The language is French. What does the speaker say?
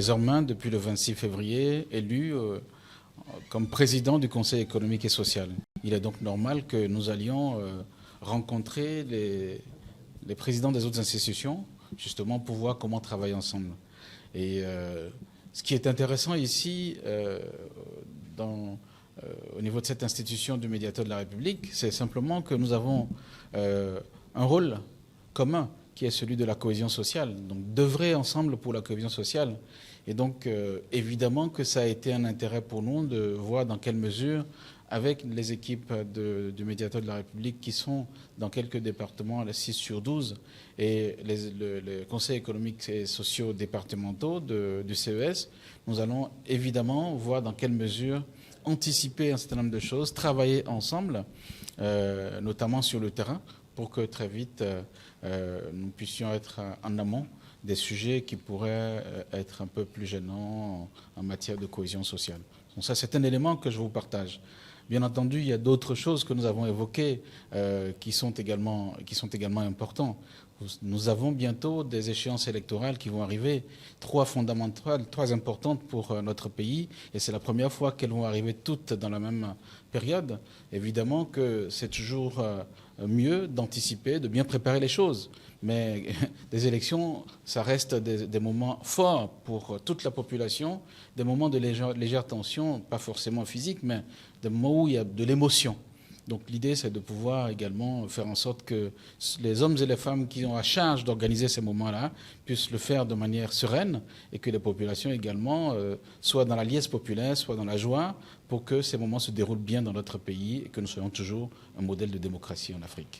désormais, depuis le 26 février, élu comme président du Conseil économique et social. Il est donc normal que nous allions rencontrer les présidents des autres institutions, justement pour voir comment travailler ensemble. Et ce qui est intéressant ici, au niveau de cette institution du médiateur de la République, c'est simplement que nous avons un rôle commun qui est celui de la cohésion sociale. Donc d'œuvrer ensemble pour la cohésion sociale. Et donc évidemment que ça a été un intérêt pour nous de voir dans quelle mesure, avec les équipes du médiateur de la République qui sont dans quelques départements, les 6 sur 12, et les conseils économiques et sociaux départementaux du CES, nous allons évidemment voir dans quelle mesure anticiper un certain nombre de choses, travailler ensemble, notamment sur le terrain, pour que très vite nous puissions être en amont des sujets qui pourraient être un peu plus gênants en matière de cohésion sociale. Donc ça, c'est un élément que je vous partage. Bien entendu, il y a d'autres choses que nous avons évoquées qui sont également importantes. Nous avons bientôt des échéances électorales qui vont arriver, 3 fondamentales, 3 importantes pour notre pays, et c'est la première fois qu'elles vont arriver toutes dans la même période. Évidemment que c'est toujours mieux d'anticiper, de bien préparer les choses. Mais des élections, ça reste des moments forts pour toute la population, des moments de légère tension, pas forcément physique, mais des moments où il y a de l'émotion. Donc l'idée, c'est de pouvoir également faire en sorte que les hommes et les femmes qui ont à charge d'organiser ces moments-là puissent le faire de manière sereine et que les populations également soient dans la liesse populaire, soient dans la joie pour que ces moments se déroulent bien dans notre pays et que nous soyons toujours un modèle de démocratie en Afrique.